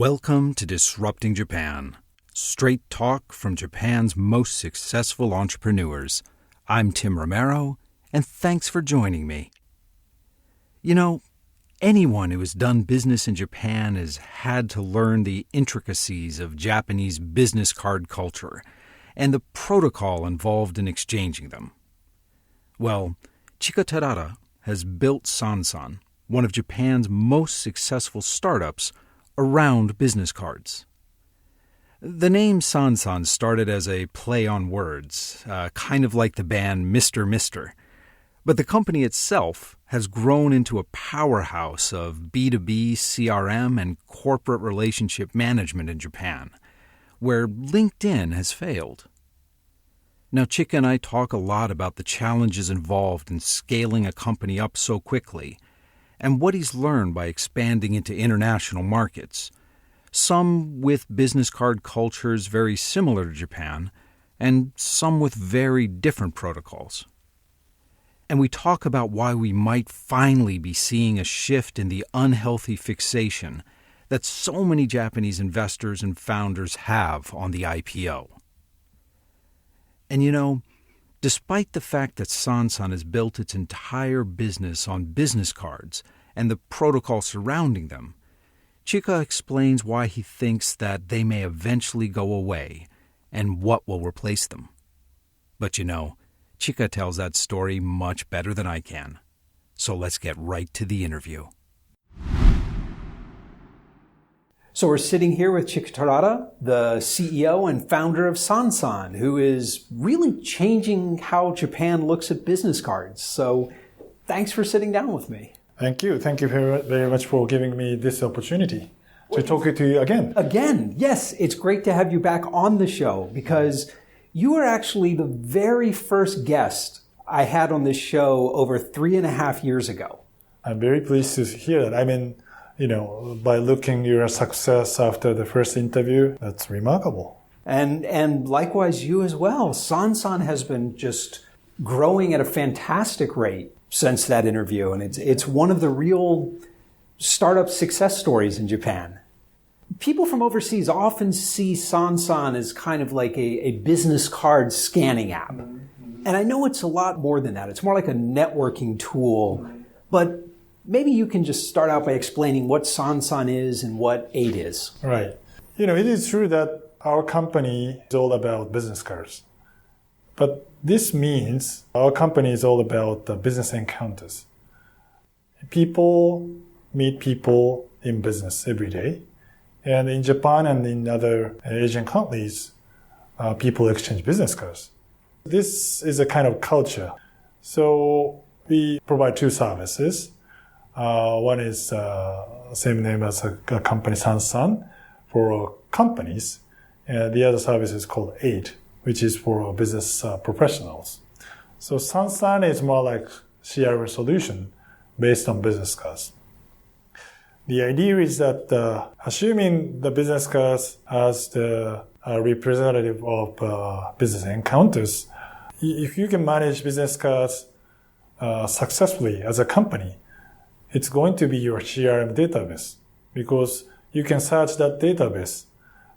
Welcome to Disrupting Japan. Straight talk from Japan's most successful entrepreneurs. I'm Tim Romero, and thanks for joining me. You know, anyone who has done business in Japan has had to learn the intricacies of Japanese business card culture and the protocol involved in exchanging them. Well, Chika Terada has built Sansan, one of Japan's most successful startups, around business cards. The name Sansan started as a play on words, kind of like the band Mr. Mister. But the company itself has grown into a powerhouse of B2B CRM and corporate relationship management in Japan, where LinkedIn has failed. Now, Chika and I talk a lot about the challenges involved in scaling a company up so quickly, and what he's learned by expanding into international markets, some with business card cultures very similar to Japan, and some with very different protocols. And we talk about why we might finally be seeing a shift in the unhealthy fixation that so many Japanese investors and founders have on the IPO. And you know, despite the fact that Sansan has built its entire business on business cards and the protocol surrounding them, Chika explains why he thinks that they may eventually go away and what will replace them. But you know, Chika tells that story much better than I can. So let's get right to the interview. So we're sitting here with Chika Terada, the CEO and founder of Sansan, who is really changing how Japan looks at business cards. So thanks for sitting down with me. Thank you. Thank you very, very much for giving me this opportunity to talk to you again. Again, yes. It's great to have you back on the show because you were actually the very first guest I had on this show over 3.5 years ago. I'm very pleased to hear that. I mean, by looking your success after the first interview, that's remarkable. And likewise, you as well. Sansan has been just growing at a fantastic rate since that interview. And it's one of the real startup success stories in Japan. People from overseas often see Sansan as kind of like a business card scanning app. And I know it's a lot more than that. It's more like a networking tool. But maybe you can just start out by explaining what Sansan is and what 8 is. Right. It is true that our company is all about business cards. But this means our company is all about business encounters. People meet people in business every day. And in Japan and in other Asian countries, people exchange business cards. This is a kind of culture. So we provide 2 services. One is same name as a company, Sansan, for companies. And the other service is called 8, which is for business professionals. So Sansan is more like CRM solution based on business cards. The idea is that assuming the business cards as the representative of business encounters, if you can manage business cards successfully as a company, it's going to be your CRM database because you can search that database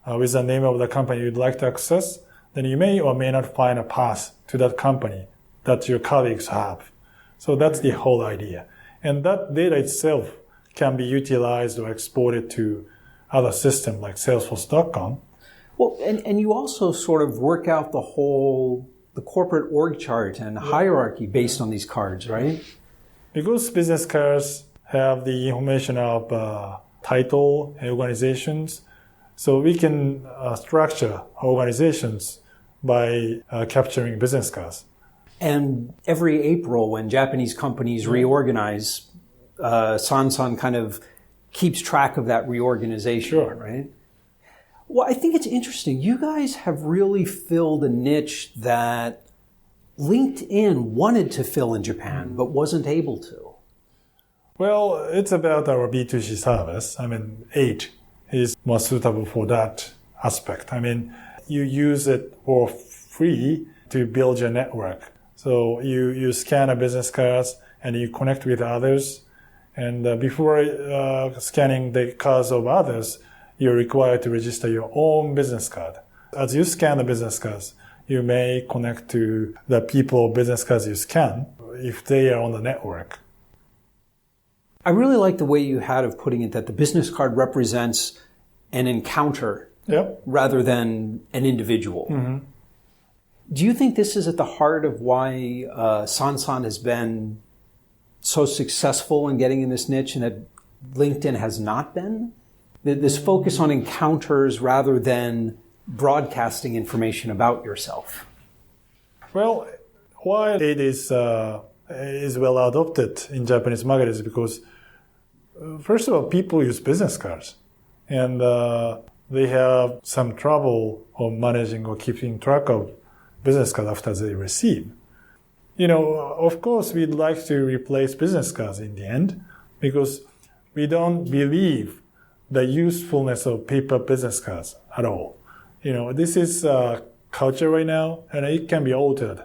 with the name of the company you'd like to access. Then you may or may not find a path to that company that your colleagues have. So that's the whole idea. And that data itself can be utilized or exported to other systems like Salesforce.com. Well, and you also sort of work out the corporate org chart and hierarchy based on these cards, right? Because business cards have the information of title and organizations, so we can structure organizations by capturing business cards. And every April when Japanese companies reorganize, Sansan kind of keeps track of that reorganization, right? Well, I think it's interesting. You guys have really filled a niche that LinkedIn wanted to fill in Japan, but wasn't able to. Well, it's about our B2C service. 8 is more suitable for that aspect. You use it for free to build your network. So you scan a business cards and you connect with others. And before scanning the cards of others, you're required to register your own business card. As you scan the business cards, you may connect to the people business cards you scan if they are on the network. I really like the way you had of putting it that the business card represents an encounter rather than an individual. Mm-hmm. Do you think this is at the heart of why Sansan has been so successful in getting in this niche and that LinkedIn has not been? This focus on encounters rather than broadcasting information about yourself. Well, why it is well adopted in Japanese market is because, first of all, people use business cards, and they have some trouble on managing or keeping track of business cards after they receive. Of course, we'd like to replace business cards in the end because we don't believe the usefulness of paper business cards at all. This is culture right now, and it can be altered.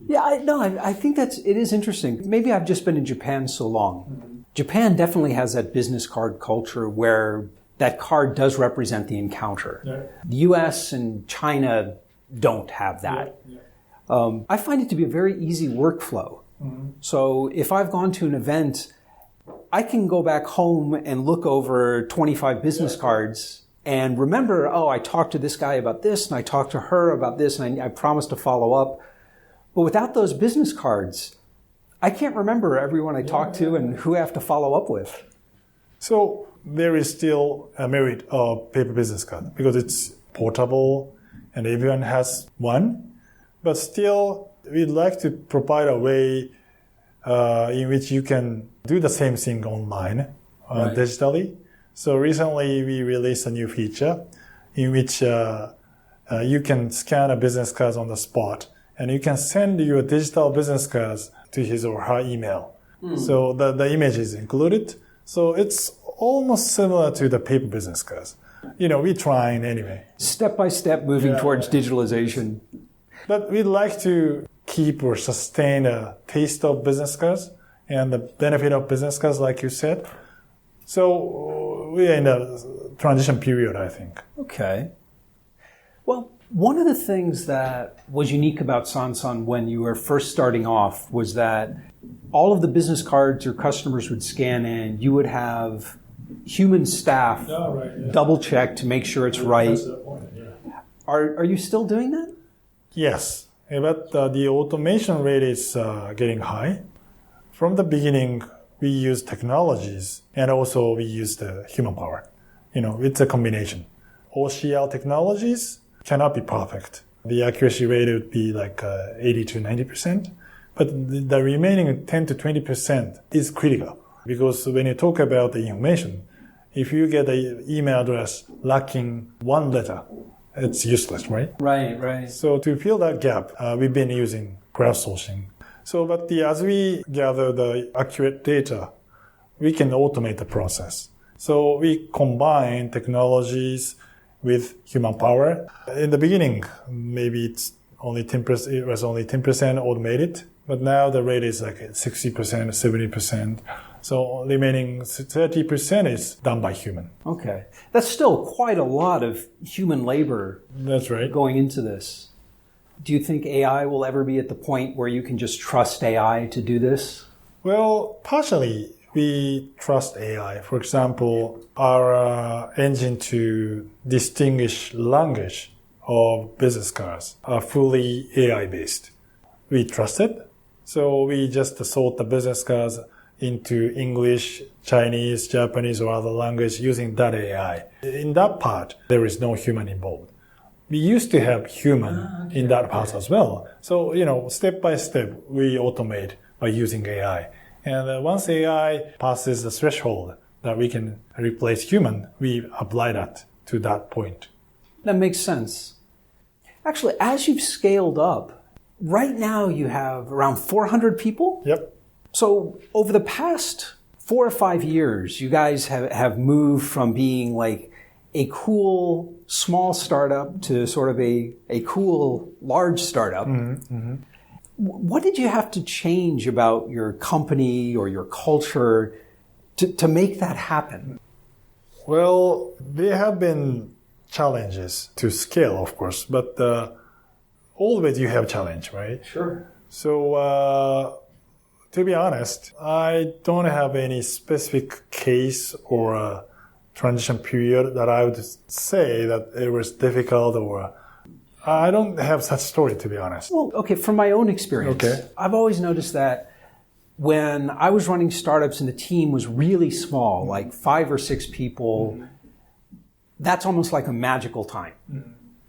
Yeah, I think it is interesting. Maybe I've just been in Japan so long. Mm-hmm. Japan definitely has that business card culture where that card does represent the encounter. Yeah. The US and China don't have that. Yeah. I find it to be a very easy workflow. Mm-hmm. So if I've gone to an event, I can go back home and look over 25 business cards and remember, I talked to this guy about this, and I talked to her about this, and I promised to follow up. But without those business cards, I can't remember everyone I talked to and who I have to follow up with. So there is still a merit of paper business card because it's portable and everyone has one. But still, we'd like to provide a way in which you can do the same thing online, digitally. So recently we released a new feature in which you can scan a business card on the spot and you can send your digital business cards to his or her email. Mm. So the image is included. So it's almost similar to the paper business cards. We're trying anyway. Step by step moving towards digitalization. But we'd like to keep or sustain a taste of business cards and the benefit of business cards, like you said. So we are in a transition period, I think. Okay. Well, one of the things that was unique about Sansan when you were first starting off was that all of the business cards your customers would scan in, you would have human staff double check to make sure it's right. That's the point, yeah. Are you still doing that? Yes, but the automation rate is getting high. From the beginning, we use technologies and also we use the human power. It's a combination. OCR technologies cannot be perfect. The accuracy rate would be like 80 to 90%. But the remaining 10 to 20% is critical. Because when you talk about the information, if you get an email address lacking one letter, it's useless, right? Right. So to fill that gap, we've been using crowdsourcing. But as we gather the accurate data, we can automate the process. So we combine technologies with human power. In the beginning, maybe it was only 10% automated, but now the rate is like 60%, 70%. So remaining 30% is done by human. Okay. That's still quite a lot of human labor. That's right. Going into this. Do you think AI will ever be at the point where you can just trust AI to do this? Well, partially we trust AI. For example, our engine to distinguish language of business cards are fully AI-based. We trust it. So we just sort the business cards into English, Chinese, Japanese, or other language using that AI. In that part, there is no human involved. We used to have human in that part as well. So, step by step, we automate by using AI. And once AI passes the threshold that we can replace human, we apply that to that point. That makes sense. Actually, as you've scaled up, right now you have around 400 people? Yep. So over the past 4 or 5 years, you guys have moved from being like a cool small startup to sort of a cool large startup. Mm-hmm, mm-hmm. What did you have to change about your company or your culture to make that happen? Well, there have been challenges to scale, of course, but always you have challenge, right? Sure. So, to be honest, I don't have any specific case or transition period that I would say that it was difficult or I don't have such story, to be honest. Well, okay, from my own experience, I've always noticed that when I was running startups and the team was really small, like 5 or 6 people, that's almost like a magical time.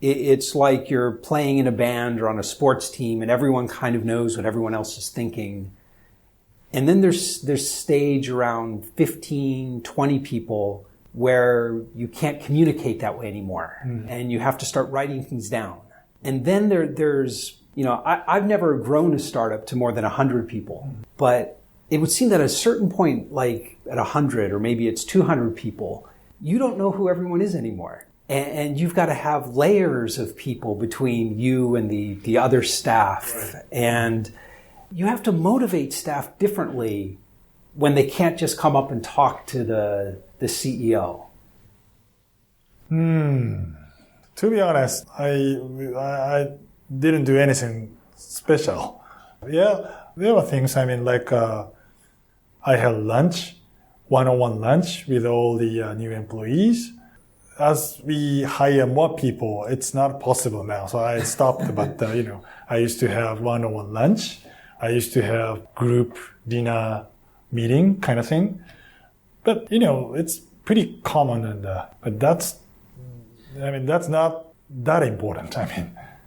It's like you're playing in a band or on a sports team and everyone kind of knows what everyone else is thinking. And then there's stage around 15, 20 people where you can't communicate that way anymore. And you have to start writing things down. And then there's, I've never grown a startup to more than 100 people. But it would seem that at a certain point, like at 100 or maybe it's 200 people, you don't know who everyone is anymore. And you've got to have layers of people between you and the other staff. Right. And you have to motivate staff differently when they can't just come up and talk to the CEO. To be honest, I didn't do anything special. Yeah, there were things, like I had lunch, one-on-one lunch with all the new employees. As we hire more people, it's not possible now. So I stopped, but, I used to have one-on-one lunch. I used to have group dinner meeting kind of thing. But, it's pretty common. But that's not that important.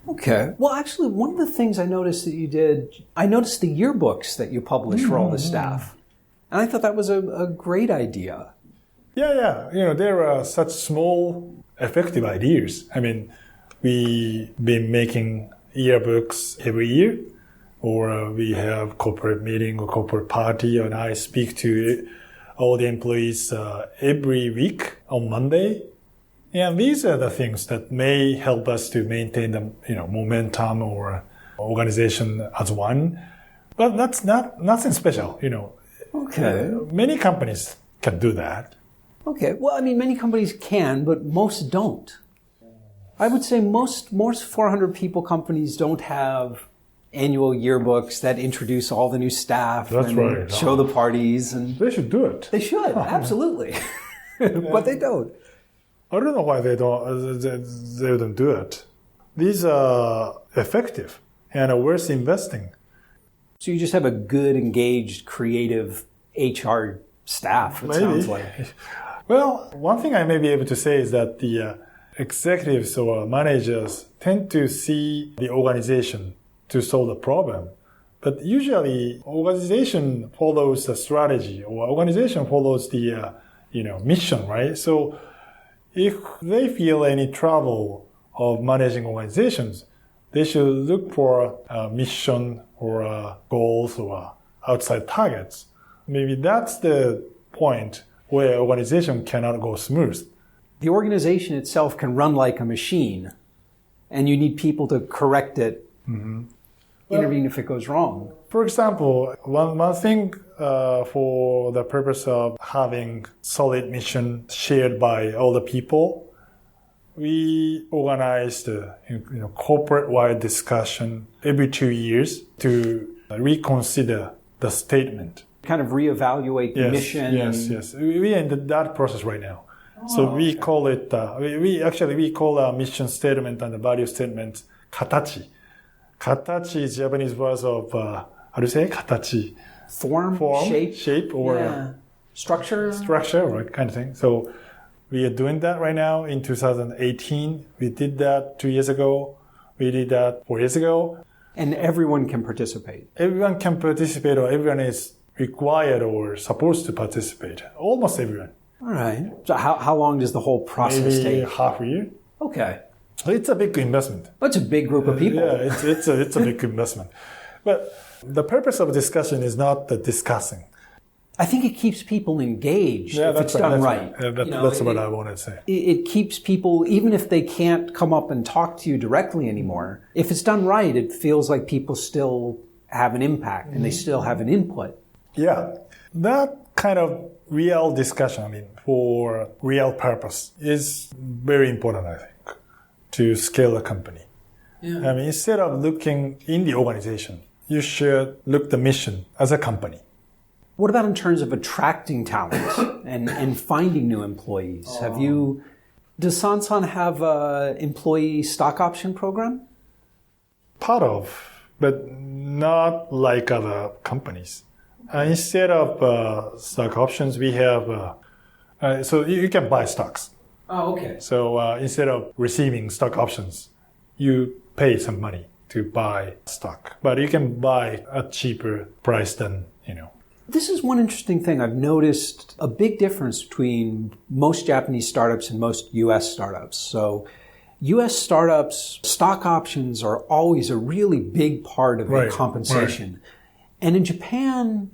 Okay. Well, actually, one of the things I noticed that you did, I noticed the yearbooks that you published for all the staff. And I thought that was a great idea. Yeah. There are such small, effective ideas. We've been making yearbooks every year, or we have corporate meeting or corporate party, and I speak to all the employees every week on Monday. And these are the things that may help us to maintain the momentum or organization as one. But that's nothing special, Okay. Many companies can do that. Okay. Well, many companies can, but most don't. I would say most 400 people companies don't have annual yearbooks that introduce all the new staff. That's and right. Show the parties. And they should do it. They should, absolutely. But they don't. I don't know why they don't do it. These are effective and are worth investing. So you just have a good, engaged, creative HR staff, it sounds like. Well, one thing I may be able to say is that the executives or managers tend to see the organization to solve the problem. But usually, organization follows the strategy, or organization follows the mission, right? So if they feel any trouble of managing organizations, they should look for a mission or goals or outside targets. Maybe that's the point where organization cannot go smooth. The organization itself can run like a machine, and you need people to correct it, intervene if it goes wrong. For example, one thing for the purpose of having solid mission shared by all the people, we organized corporate-wide discussion every 2 years to reconsider the statement. Kind of reevaluate the mission. Yes. We are in that process right now. So we call it, we call our mission statement and the value statement katachi. Katachi is Japanese word of, how do you say? Katachi. Form, shape or structure, right, kind of thing. So we are doing that right now in 2018. We did that 2 years ago. We did that 4 years ago. And everyone can participate. Everyone can participate, or everyone is required or supposed to participate. Almost everyone. All right. So how long does the whole process take? Maybe half a year. Okay. It's a big investment. That's a big group of people. Yeah, it's a big investment. But the purpose of discussion is not the discussing. I think it keeps people engaged if it's done right. That's what I wanted to say. It keeps people, even if they can't come up and talk to you directly anymore, if it's done right, it feels like people still have an impact and they still have an input. Yeah. That kind of real discussion, for real purpose is very important, I think, to scale a company. Yeah. Instead of looking in the organization, you should look the mission as a company. What about in terms of attracting talent and finding new employees? Does Sansan have an employee stock option program? Part of, but not like other companies. Instead of stock options, we have, so you can buy stocks. Oh, okay. So instead of receiving stock options, you pay some money to buy stock. But you can buy at cheaper price than. This is one interesting thing. I've noticed a big difference between most Japanese startups and most US startups. So US startups, stock options are always a really big part of their compensation. Right. And in Japan,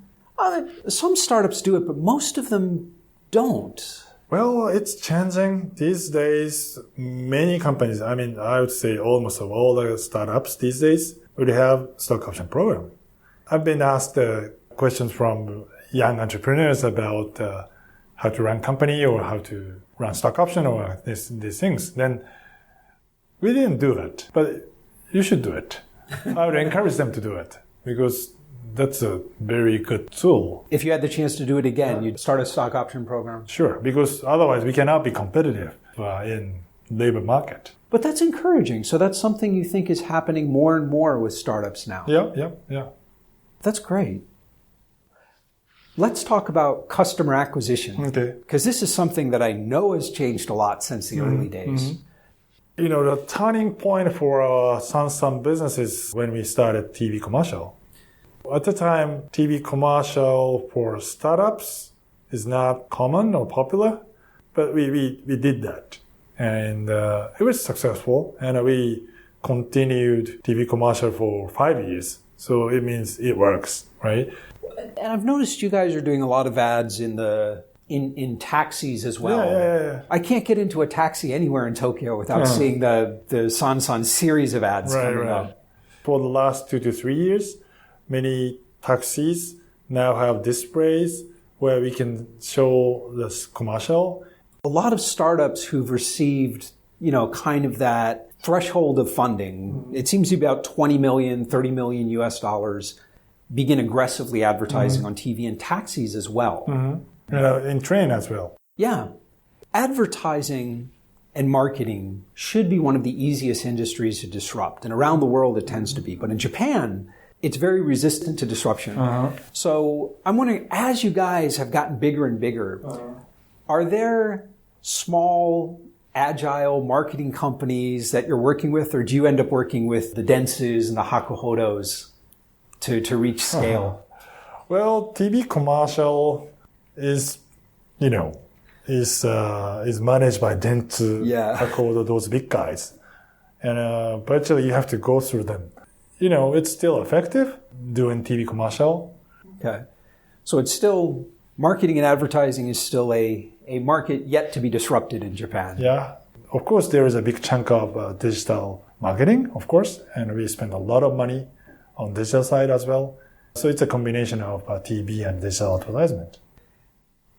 some startups do it, but most of them don't. Well, it's changing these days. Many companies, I would say almost all the startups these days would have stock option program. I've been asked questions from young entrepreneurs about how to run company or how to run stock option or these things. Then we didn't do that, but you should do it. I would encourage them to do it because that's a very good tool. If you had the chance to do it again, you'd start a stock option program? Sure, because otherwise we cannot be competitive in labor market. But that's encouraging. So that's something you think is happening more and more with startups now. Yeah. That's great. Let's talk about customer acquisition. Okay. Because this is something that I know has changed a lot since the early days. Mm-hmm. The turning point for our Sansan business is when we started TV commercial. At the time, TV commercial for startups is not common or popular, but we did that. And it was successful. And we continued TV commercial for 5 years. So it means it works, right? And I've noticed you guys are doing a lot of ads in taxis as well. Yeah. I can't get into a taxi anywhere in Tokyo without seeing the Sansan series of ads coming up. For the last 2 to 3 years, many taxis now have displays where we can show this commercial. A lot of startups who've received, kind of that threshold of funding, it seems to be about 20 million, 30 million US dollars, begin aggressively advertising on TV and taxis as well. In train as well. Yeah. Advertising and marketing should be one of the easiest industries to disrupt. And around the world, it tends to be. But in Japan, it's very resistant to disruption. So I'm wondering, as you guys have gotten bigger and bigger, are there small, agile marketing companies that you're working with, or do you end up working with the Dentsus and the Hakuhodos to reach scale? Well, TV commercial is managed by Dentsu, Hakuhodo, those big guys. And virtually you have to go through them. It's still effective doing TV commercial. Okay. So it's still, marketing and advertising is still a market yet to be disrupted in Japan. Yeah. Of course, there is a big chunk of digital marketing, of course, and we spend a lot of money on digital side as well. So it's a combination of TV and digital advertisement.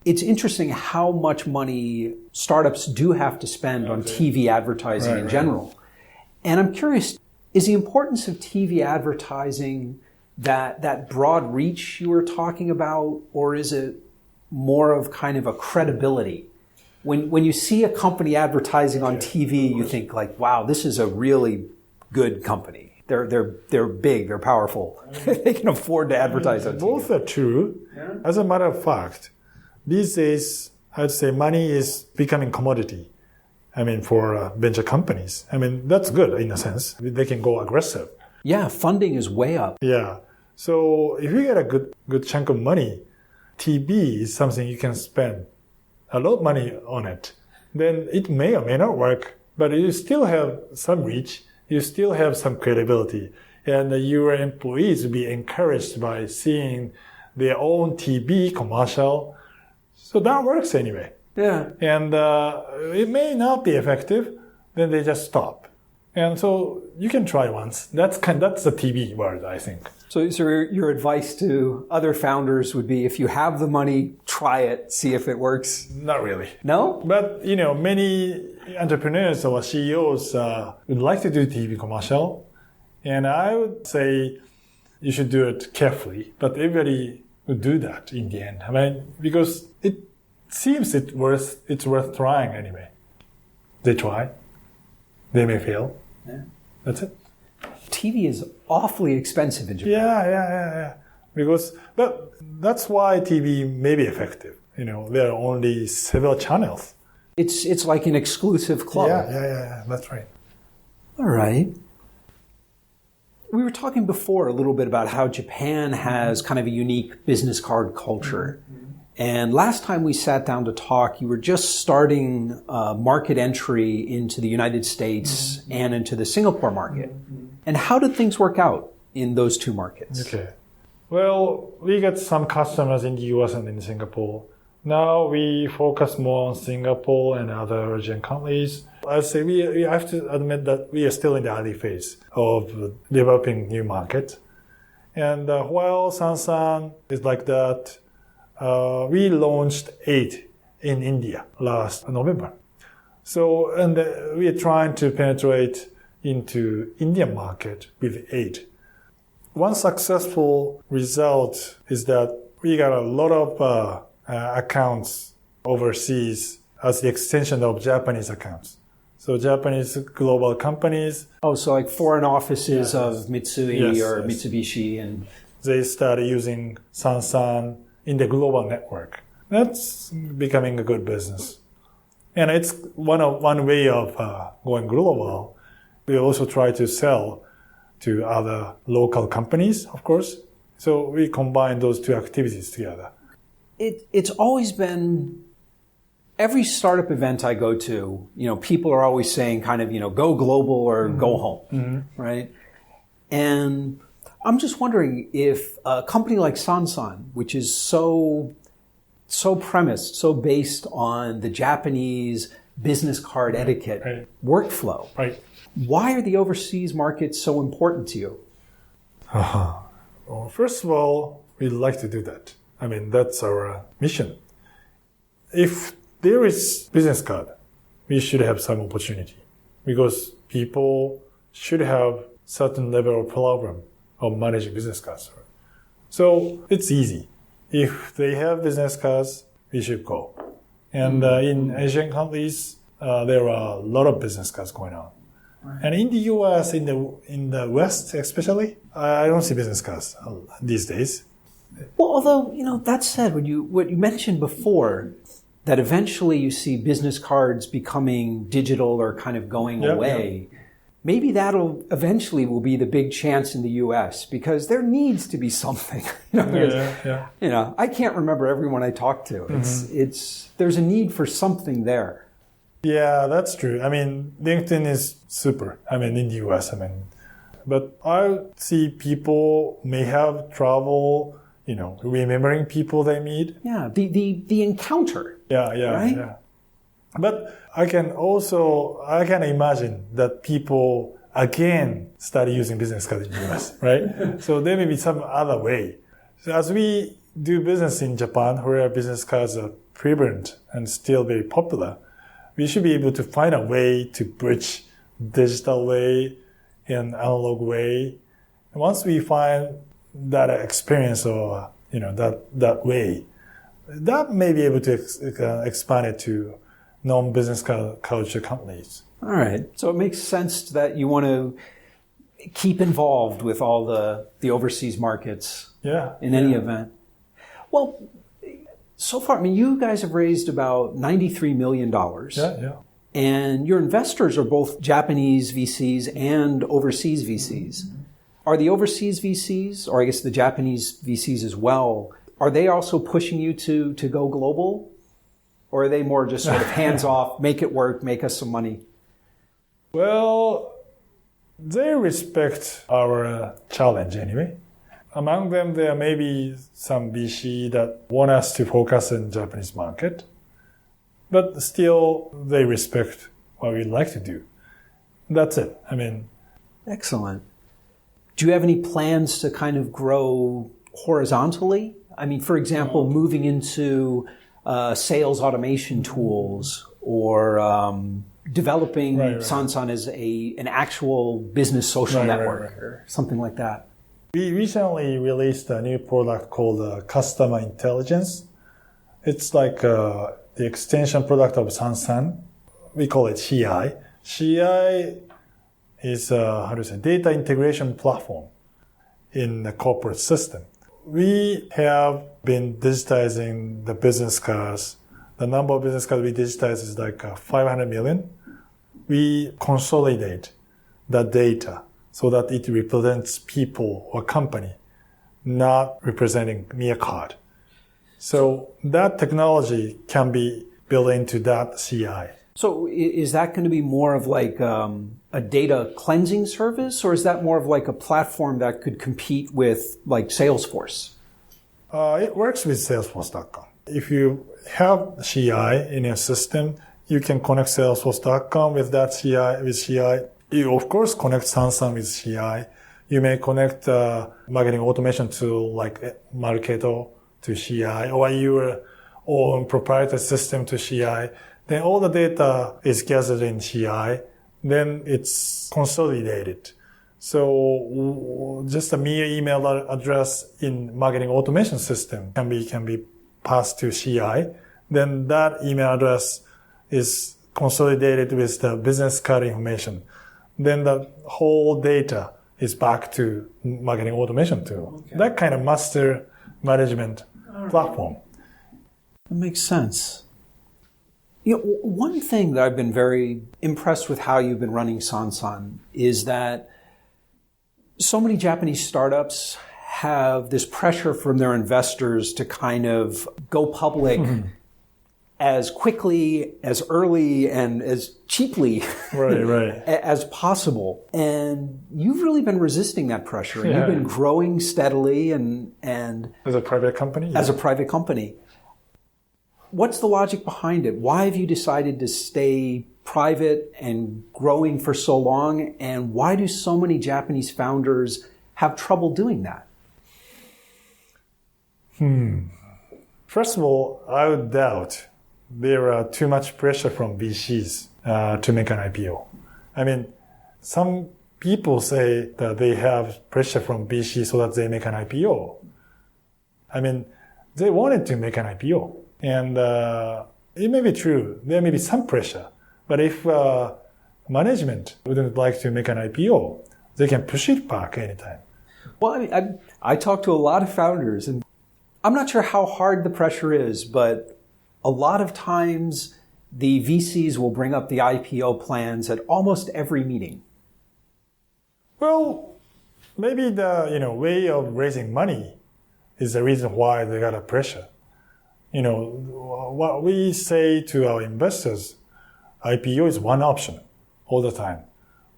It's interesting how much money startups do have to spend on TV advertising in general. And I'm curious, is the importance of TV advertising that broad reach you were talking about, or is it more of kind of a credibility? When you see a company advertising on TV, you think like, wow, this is a really good company. They're big, they're powerful. They can afford to advertise on TV. Both are true. Yeah. As a matter of fact, these days, I'd say money is becoming commodity. For venture companies. That's good in a sense. They can go aggressive. Yeah, funding is way up. Yeah. So if you get a good chunk of money, TV is something you can spend a lot of money on it. Then it may or may not work, but you still have some reach. You still have some credibility. And your employees will be encouraged by seeing their own TV commercial. So that works anyway. Yeah. And it may not be effective, then they just stop. And so you can try once. That's the TV world, I think. So your advice to other founders would be, if you have the money, try it, see if it works. Not really. No? But, many entrepreneurs or CEOs would like to do TV commercial. And I would say you should do it carefully. But everybody would do that in the end. I mean, because it seems it's worth trying anyway. They try. They may fail. Yeah. That's it. TV is awfully expensive in Japan. Yeah. But that's why TV may be effective. There are only several channels. It's like an exclusive club. Yeah. That's right. All right. We were talking before a little bit about how Japan has kind of a unique business card culture. And last time we sat down to talk, you were just starting market entry into the United States and into the Singapore market. And how did things work out in those two markets? Okay. Well, we got some customers in the US and in Singapore. Now we focus more on Singapore and other Asian countries. I'd say we have to admit that we are still in the early phase of developing new markets. And while Sansan is like that, we launched 8 in India last November. So, and we are trying to penetrate into Indian market with 8. One successful result is that we got a lot of accounts overseas as the extension of Japanese accounts. So Japanese global companies. Oh, so like foreign offices of Mitsui or Yes. Mitsubishi, and they started using Sansan in the global network. That's becoming a good business. And it's one way of going global. We also try to sell to other local companies, of course. So we combine those two activities together. It's always been, every startup event I go to, people are always saying kind of, go global or go home, right? And I'm just wondering if a company like Sansan, which is so premised, so based on the Japanese business card etiquette workflow, why are the overseas markets so important to you? Well, first of all, we'd like to do that. I mean, that's our mission. If there is business card, we should have some opportunity because people should have certain level of problem of managing business cards. So it's easy. If they have business cards, we should go. And in Asian countries, there are a lot of business cards going on. Right. And in the US, in the West especially, I don't see business cards these days. Well, although, that said, what you mentioned before, that eventually you see business cards becoming digital or kind of going away, maybe that'll eventually will be the big chance in the U.S. because there needs to be something. I can't remember everyone I talked to. There's a need for something there. Yeah, that's true. I mean, LinkedIn is super. I mean, in the U.S. But I see people may have trouble, remembering people they meet. Yeah, the encounter. Yeah. But I can imagine that people again start using business cards in the US, right? So there may be some other way. So as we do business in Japan, where business cards are prevalent and still very popular, we should be able to find a way to bridge digital way and analog way. And once we find that experience or that way, that may be able to expand it to non-business culture companies. All right. So it makes sense that you want to keep involved with all the overseas markets in any event. Well, so far, you guys have raised about $93 million. Yeah. And your investors are both Japanese VCs and overseas VCs. Are the overseas VCs, or I guess the Japanese VCs as well, are they also pushing you to go global? Or are they more just sort of hands off, make it work, make us some money? Well, they respect our challenge anyway. Among them, there may be some VC that want us to focus on the Japanese market. But still, they respect what we like to do. That's it. I mean, excellent. Do you have any plans to kind of grow horizontally? I mean, for example, moving into sales automation tools or developing Sansan as an actual business social network or something like that? We recently released a new product called Customer Intelligence. It's like the extension product of Sansan. We call it CI. CI is data integration platform in the corporate system. We have been digitizing the business cards. The number of business cards we digitize is like 500 million. We consolidate the data so that it represents people or company, not representing mere card. So that technology can be built into that CI. So is that going to be more of like a data cleansing service, or is that more of like a platform that could compete with like Salesforce? It works with Salesforce.com. If you have CI in your system, you can connect Salesforce.com with that CI, with CI. You, of course, connect Sansan with CI. You may connect marketing automation tool like Marketo to CI, or your own proprietary system to CI. Then all the data is gathered in CI. Then it's consolidated. So just a mere email address in marketing automation system can be passed to CI. Then that email address is consolidated with the business card information. Then the whole data is back to marketing automation tool. Okay. That kind of master management platform. That makes sense. You know, one thing that I've been very impressed with how you've been running Sansan is that so many Japanese startups have this pressure from their investors to kind of go public as quickly, as early, and as cheaply as possible. And you've really been resisting that pressure. And you've been growing steadily and as a private company? As a private company. What's the logic behind it? Why have you decided to stay private and growing for so long? And why do so many Japanese founders have trouble doing that? First of all, I would doubt there are too much pressure from VCs to make an IPO. I mean, some people say that they have pressure from VCs so that they make an IPO. I mean, they wanted to make an IPO. And it may be true. There may be some pressure. But if management wouldn't like to make an IPO, they can push it back anytime. Well, I mean, I talk to a lot of founders, and I'm not sure how hard the pressure is, but a lot of times the VCs will bring up the IPO plans at almost every meeting. Well, maybe the way of raising money is the reason why they got a pressure. What we say to our investors, IPO is one option all the time.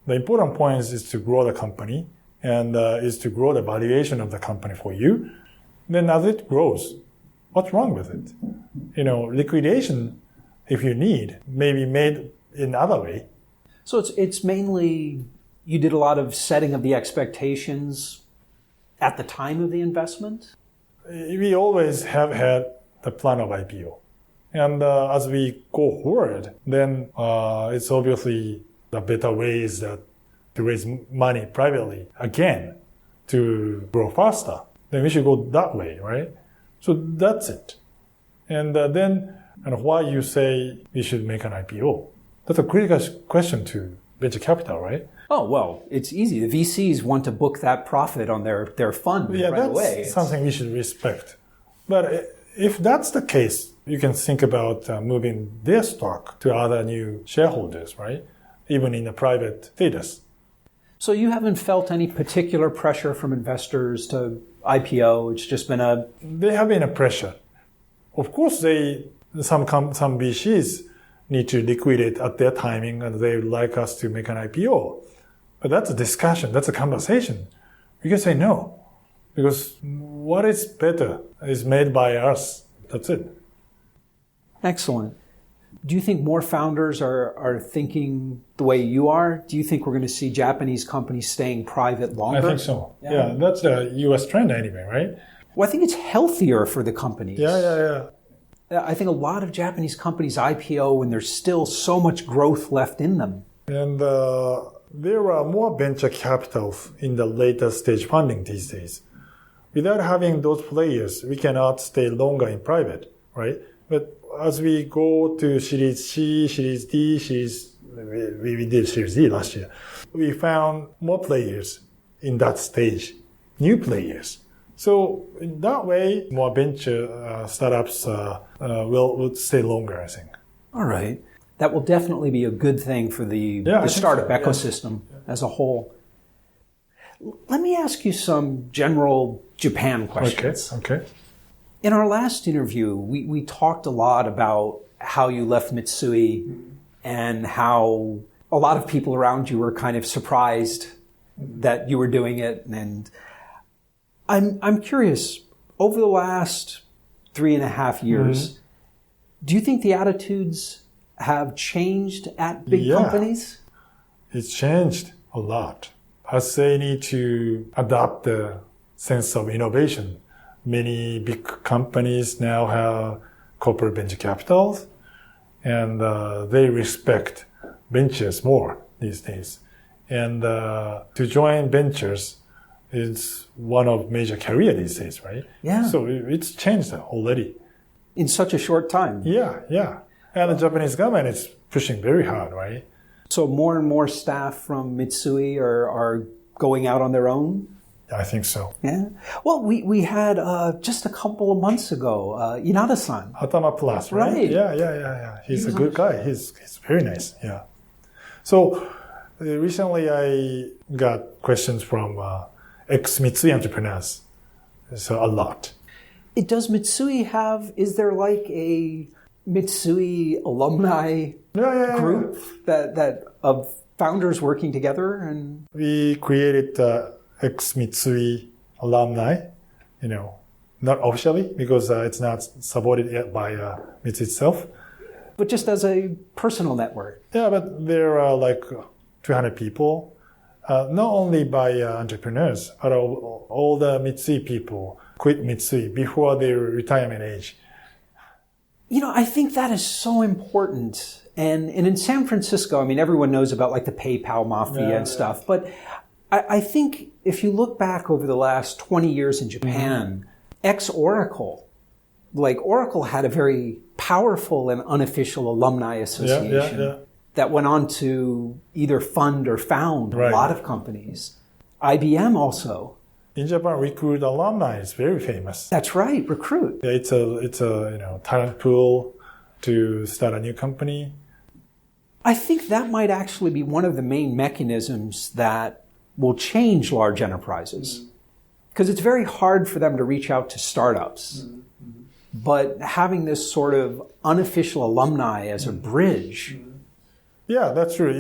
The important point is to grow the company and is to grow the valuation of the company for you. Then as it grows, what's wrong with it? Liquidation, if you need, may be made in other way. So it's mainly, you did a lot of setting of the expectations at the time of the investment? We always have had the plan of IPO. And as we go forward, then it's obviously the better way is that to raise money privately again to grow faster. Then we should go that way, right? So that's it. And then why you say we should make an IPO? That's a critical question to venture capital, right? Oh, well, it's easy. The VCs want to book that profit on their fund right away. That's something we should respect. But if that's the case, you can think about moving their stock to other new shareholders, right? Even in a private status. So you haven't felt any particular pressure from investors to IPO? It's just been They have been a pressure. Of course, some VCs need to liquidate at their timing, and they would like us to make an IPO. But that's a discussion. That's a conversation. We can say no, because what is better is made by us. That's it. Excellent. Do you think more founders are thinking the way you are? Do you think we're going to see Japanese companies staying private longer? I think so. Yeah, that's the U.S. trend anyway, right? Well, I think it's healthier for the companies. Yeah. I think a lot of Japanese companies IPO and there's still so much growth left in them. And there are more venture capitals in the later stage funding these days. Without having those players, we cannot stay longer in private, right? But as we go to Series C, Series D, we did Series D last year, we found more players in that stage, new players. So in that way, more venture startups will stay longer, I think. All right. That will definitely be a good thing for the startup ecosystem as a whole. Let me ask you some general Japan questions. Okay. In our last interview, we talked a lot about how you left Mitsui and how a lot of people around you were kind of surprised that you were doing it. And I'm curious, over the last 3.5 years, do you think the attitudes have changed at big companies? It's changed a lot. As they need to adopt the sense of innovation. Many big companies now have corporate venture capitals, and they respect ventures more these days. And to join ventures is one of major career these days, right? Yeah. So it's changed already. In such a short time. Yeah. And the Japanese government is pushing very hard, right? So more and more staff from Mitsui are going out on their own? I think so. Yeah. Well, we had just a couple of months ago, Inada-san. Hatama Plus, right? Right. Yeah. He's a good guy. He's very nice. Yeah. So recently I got questions from ex-Mitsui entrepreneurs. So a lot. Does Mitsui is there like a Mitsui alumni group that of founders working together? And we created ex-Mitsui alumni, not officially because it's not supported yet by Mitsui itself. But just as a personal network. Yeah, but there are like 200 people, not only by entrepreneurs, but all the Mitsui people quit Mitsui before their retirement age. I think that is so important. And in San Francisco, everyone knows about like the PayPal mafia and stuff. But I think if you look back over the last 20 years in Japan, ex-Oracle, like Oracle had a very powerful and unofficial alumni association that went on to either fund or found a lot of companies. IBM also. In Japan, Recruit alumni is very famous. That's right, Recruit. Yeah, it's a talent pool to start a new company. I think that might actually be one of the main mechanisms that will change large enterprises. Because it's very hard for them to reach out to startups. But having this sort of unofficial alumni as a bridge. Yeah, that's true.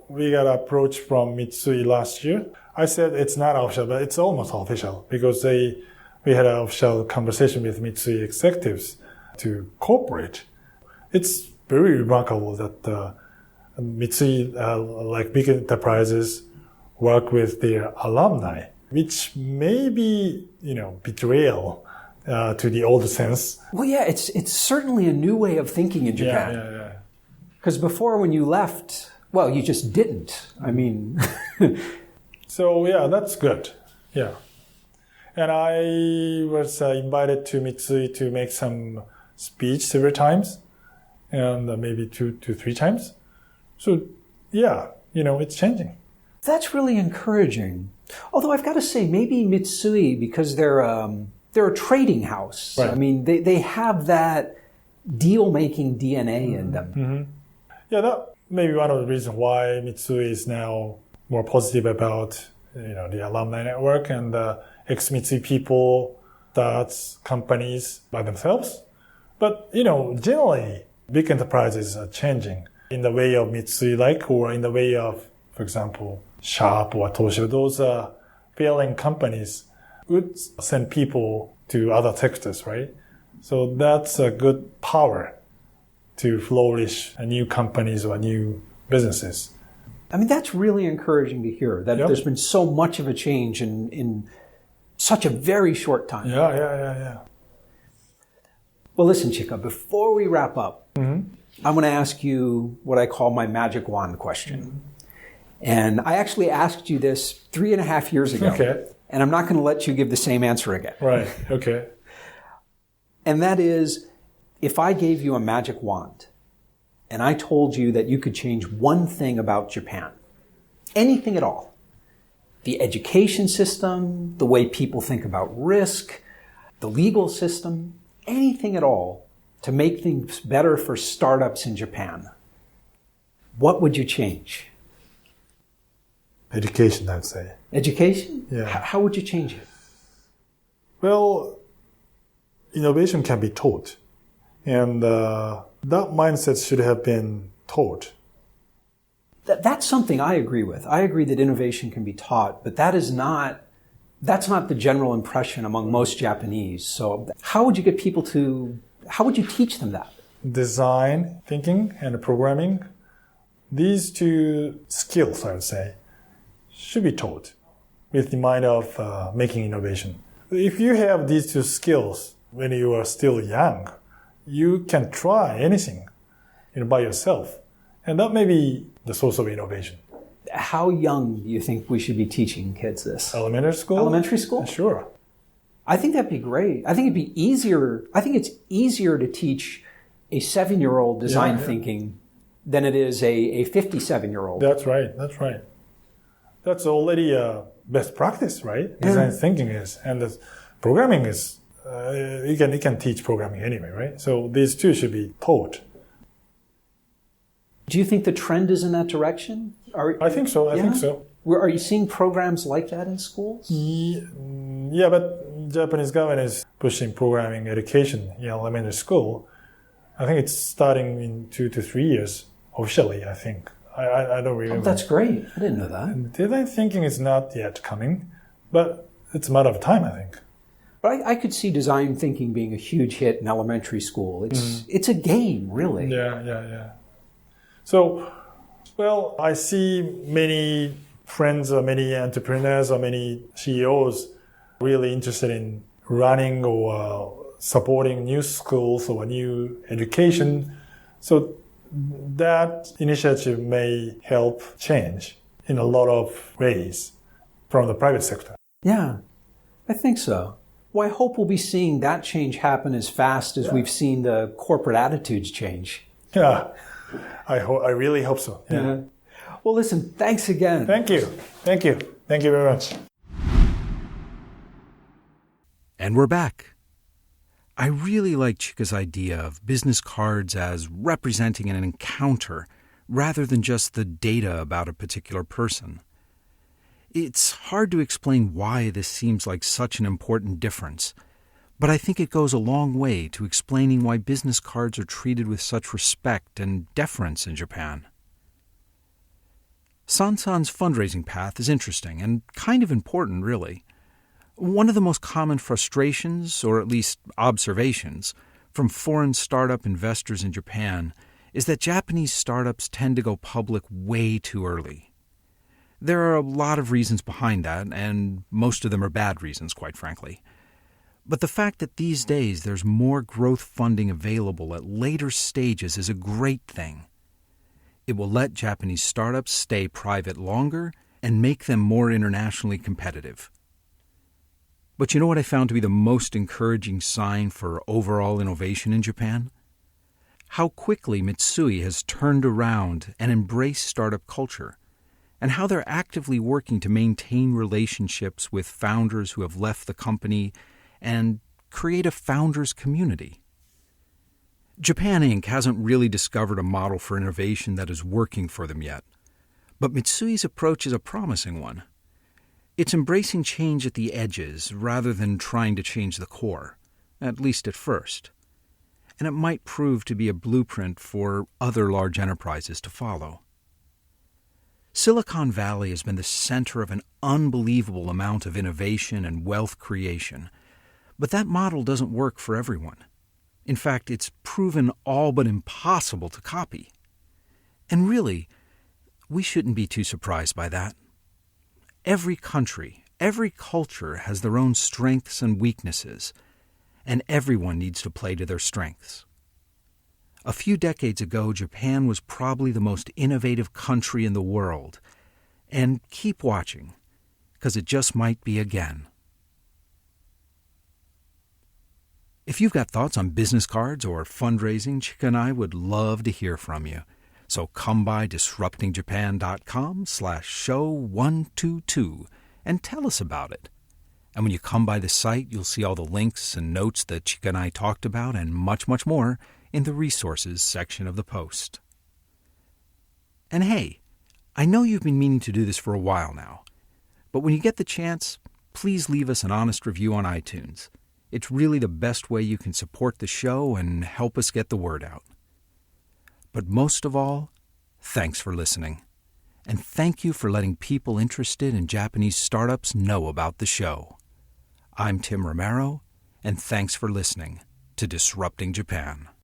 We got approached from Mitsui last year. I said it's not official, but it's almost official because we had an official conversation with Mitsui executives to cooperate. It's very remarkable that Mitsui, like big enterprises, work with their alumni, which may be, betrayal to the old sense. Well, yeah, it's certainly a new way of thinking in Japan. Yeah. Because before, when you left, well, you just didn't. So, yeah, that's good. Yeah. And I was invited to Mitsui to make some speech several times, and maybe 2 to 3 times. So, yeah, it's changing. That's really encouraging. Although I've got to say, maybe Mitsui, because they're a trading house. Right. They have that deal-making DNA in them. Mm-hmm. Yeah, that may be one of the reasons why Mitsui is now more positive about the alumni network and ex-Mitsui people start companies by themselves. But generally big enterprises are changing in the way of Mitsui or in the way of, for example, Sharp or Toshiba. Those failing companies would send people to other sectors, right? So that's a good power to flourish new companies or new businesses. I mean, that's really encouraging to hear, that there's been so much of a change in such a very short time. Yeah. Well, listen, Chika, before we wrap up, I'm going to ask you what I call my magic wand question. And I actually asked you this 3.5 years ago. Okay. And I'm not going to let you give the same answer again. Right, okay. And that is, if I gave you a magic wand and I told you that you could change one thing about Japan, anything at all, the education system, the way people think about risk, the legal system, anything at all to make things better for startups in Japan, what would you change? Education, I'd say. Education? Yeah. How would you change it? Well, innovation can be taught. And that mindset should have been taught. That's something I agree with. I agree that innovation can be taught, but that's not the general impression among most Japanese. So how would you teach them that? Design thinking and programming, these two skills, I would say, should be taught with the mind of making innovation. If you have these two skills when you are still young, you can try anything by yourself. And that may be the source of innovation. How young do you think we should be teaching kids this? Elementary school? Elementary school? Sure. I think that'd be great. I think it'd be easier. I think it's easier to teach a 7-year-old design thinking than it is a 57-year-old. That's right. That's already a best practice, right? Design thinking is. And the programming is, you can teach programming anyway, right? So these two should be taught. Do you think the trend is in that direction? I think so. I think so. Are you seeing programs like that in schools? Yeah, but Japanese government is pushing programming education in elementary school. I think it's starting in 2 to 3 years officially, I think. I don't remember. Oh, that's great. I didn't know that. Design thinking is not yet coming, but it's a matter of time, I think. But I could see design thinking being a huge hit in elementary school. It's a game, really. Yeah. So, well, I see many friends or many entrepreneurs or many CEOs really interested in running or supporting new schools or new education. So that initiative may help change in a lot of ways from the private sector. Yeah, I think so. Well, I hope we'll be seeing that change happen as fast as we've seen the corporate attitudes change. Yeah, I really hope so. Yeah. Well, listen, thanks again. Thank you very much. And we're back. I really like Chika's idea of business cards as representing an encounter rather than just the data about a particular person. It's hard to explain why this seems like such an important difference, but I think it goes a long way to explaining why business cards are treated with such respect and deference in Japan. Sansan's fundraising path is interesting and kind of important, really. One of the most common frustrations, or at least observations, from foreign startup investors in Japan is that Japanese startups tend to go public way too early. There are a lot of reasons behind that, and most of them are bad reasons, quite frankly. But the fact that these days there's more growth funding available at later stages is a great thing. It will let Japanese startups stay private longer and make them more internationally competitive. But you know what I found to be the most encouraging sign for overall innovation in Japan? How quickly Mitsui has turned around and embraced startup culture, and how they're actively working to maintain relationships with founders who have left the company and create a founders community. Japan Inc. hasn't really discovered a model for innovation that is working for them yet, but Mitsui's approach is a promising one. It's embracing change at the edges rather than trying to change the core, at least at first. And it might prove to be a blueprint for other large enterprises to follow. Silicon Valley has been the center of an unbelievable amount of innovation and wealth creation, but that model doesn't work for everyone. In fact, it's proven all but impossible to copy. And really, we shouldn't be too surprised by that. Every country, every culture has their own strengths and weaknesses, and everyone needs to play to their strengths. A few decades ago, Japan was probably the most innovative country in the world. And keep watching, because it just might be again. If you've got thoughts on business cards or fundraising, Chika and I would love to hear from you. So come by disruptingjapan.com/show122 and tell us about it. And when you come by the site, you'll see all the links and notes that Chika and I talked about and much, much more in the resources section of the post. And hey, I know you've been meaning to do this for a while now, but when you get the chance, please leave us an honest review on iTunes. It's really the best way you can support the show and help us get the word out. But most of all, thanks for listening. And thank you for letting people interested in Japanese startups know about the show. I'm Tim Romero, and thanks for listening to Disrupting Japan.